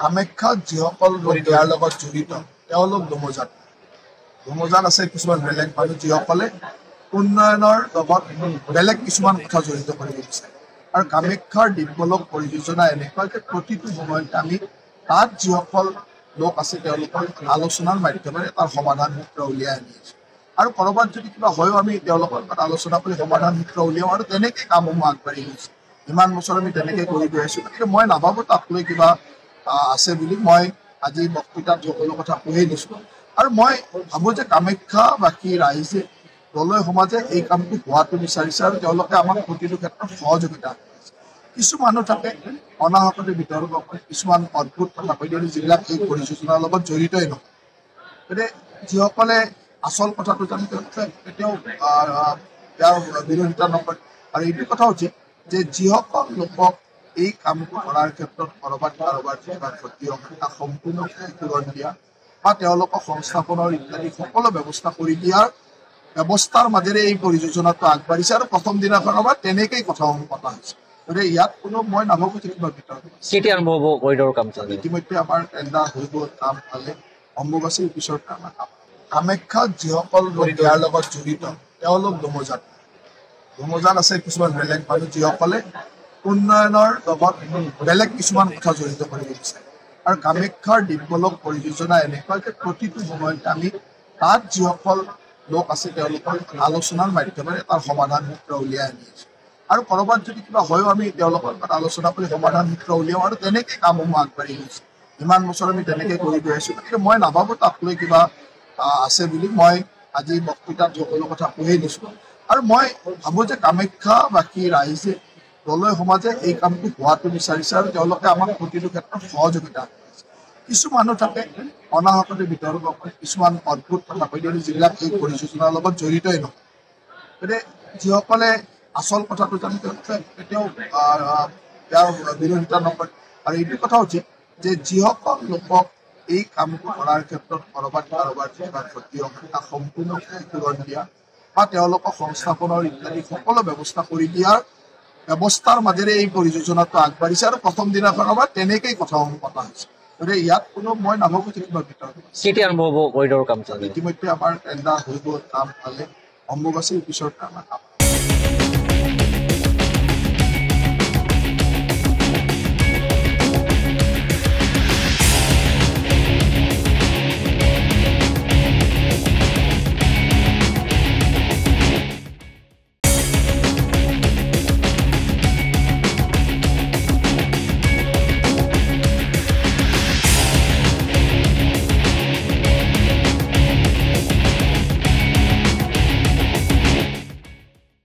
কামাখ্যাত যিসকল লোক ইয়াৰ লগত জড়িত তেওঁলোক দমোজাত আছে কিছুমান বেলেগ মানুহ যিসকলে উন্নয়নৰ লগত বেলেগ কিছুমান কথা জড়িত কৰিব বিচাৰে আৰু কামাখ্যাৰ ডেভেলপ পৰিযোজনা এনেকুৱা যে প্ৰতিটো সময়তে আমি তাত যিসকল লোক আছে তেওঁলোকৰ আলোচনাৰ মাধ্যমেৰে তাৰ সমাধান সূত্ৰ উলিয়াই আনি আছোঁ আৰু ক'ৰবাত যদি কিবা হয়ও আমি তেওঁলোকৰ লগত আলোচনা কৰি সমাধান সূত্ৰ উলিয়াওঁ আৰু তেনেকৈ কামসমূহ আগবাঢ়ি গৈছে ইমান বছৰ আমি তেনেকৈ কৰি গৈ আছোঁ গতিকে মই নাভাবোঁ তাক লৈ কিবা আছে বুলি মই আজি বক্তৃতাত সকলো কথা কৈয়ে দিছোঁ আৰু মই ভাবোঁ যে কামাখ্যাবাসী ৰাইজে দলয় সমাজে এই কামটো হোৱাটো বিচাৰিছে আৰু তেওঁলোকে আমাক প্ৰতিটো ক্ষেত্ৰত সহযোগিতা কৰিছে কিছু মানুহ থাকে অনাহকতে বিতৰ্ক কৰে কিছুমান অদ্ভুত কথা কৈ দিয়ে যিবিলাক এই পৰিযোজনাৰ লগত জড়িতই নহয় গতিকে যিসকলে আচল কথাটো জানে তেওঁলোকে কেতিয়াও ইয়াৰ বিৰোধিতা নকৰে আৰু এইটো কথা উচিত যে যিসকল লোকক এই কামটো কৰাৰ ক্ষেত্ৰত ক'ৰবাত কিবা ক্ষতি হ'ব তাক সম্পূৰ্ণকৈ পূৰণ দিয়া বা তেওঁলোকক সংস্থাপনৰ ইত্যাদি সকলো ব্যৱস্থা কৰি দিয়াৰ ব্যৱস্থাৰ মাজেৰে এই পৰিযোজনাটো আগবাঢ়িছে আৰু প্ৰথম দিনাখনৰ পৰা তেনেকেই কথাসমূহ পতা হৈছে গতিকে ইয়াত কোনো মই নাভাবোঁ যে কিবা বিতৰ্ক কেতিয়া আৰম্ভ হ'ব কৰিডৰ কাম ইতিমধ্যে আমাৰ টেণ্ডাৰ হৈ গ'ল কাম পালে অম্বুবাচীৰ পিছত আমাৰ কাম কামাখ্যাত যিসকল লোক ইয়াৰ লগত জড়িত তেওঁলোক দমোজাত আছে কিছুমান বেলেগ মানুহ যিসকলে উন্নয়নৰ লগত বেলেগ কিছুমান কথা জড়িত কৰিব বিচাৰে আৰু কামাখ্যাৰ ডেভেলপ পৰিযোজনা এনেকুৱা যে প্ৰতিটো সময়তে আমি তাত যিসকল লোক আছে তেওঁলোকৰ আলোচনাৰ মাধ্যমেৰে তাৰ সমাধান সূত্ৰ উলিয়াই আনি আছোঁ আৰু ক'ৰবাত যদি কিবা হয়ও আমি তেওঁলোকৰ লগত আলোচনা কৰি সমাধান সূত্ৰ উলিয়াওঁ আৰু তেনেকৈ কামসমূহ আগবাঢ়ি গৈছে ইমান বছৰ আমি তেনেকৈ কৰি গৈ আছোঁ গতিকে মই নাভাবোঁ তাক লৈ কিবা আছে বুলি মই আজি বক্তৃতাত সকলো কথা কৈয়ে দিছোঁ আৰু মই ভাবোঁ যে কামাখ্যাবাসী ৰাইজে দলয় সমাজে এই কামটো হোৱাটো বিচাৰিছে আৰু তেওঁলোকে আমাক প্ৰতিটো ক্ষেত্ৰত সহযোগিতা কৰিছে কিছু মানুহ থাকে অনাহকতে বিতৰ্ক কৰে কিছুমান অদ্ভুত কথা কৈ দিয়ে যিবিলাক এই পৰিযোজনাৰ লগত জড়িতই নহয় গতিকে যিসকলে আচল কথাটো জানে তেওঁলোকে কেতিয়াও ইয়াৰ বিৰোধিতা নকৰে আৰু এইটো কথা উচিত যে যিসকল লোকক এই কামটো কৰাৰ ক্ষেত্ৰত ক'ৰবাত কিবা ক্ষতি হ'ব তাক সম্পূৰ্ণকৈ পূৰণ দিয়া বা তেওঁলোকক সংস্থাপনৰ ইত্যাদি সকলো ব্যৱস্থা কৰি দিয়াৰ ব্যৱস্থাৰ মাজেৰে এই পৰিযোজনাটো আগবাঢ়িছে আৰু প্ৰথম দিনাখনৰ পৰা তেনেকেই কথাসমূহ পতা হৈছে গতিকে ইয়াত কোনো মই নাভাবোঁ যে কিবা বিতৰ্ক কেতিয়া আৰম্ভ হ'ব কৰিডৰ কাম ইতিমধ্যে আমাৰ টেণ্ডাৰ হৈ গ'ল কাম পালে অম্বুবাচীৰ পিছত আমাৰ কাম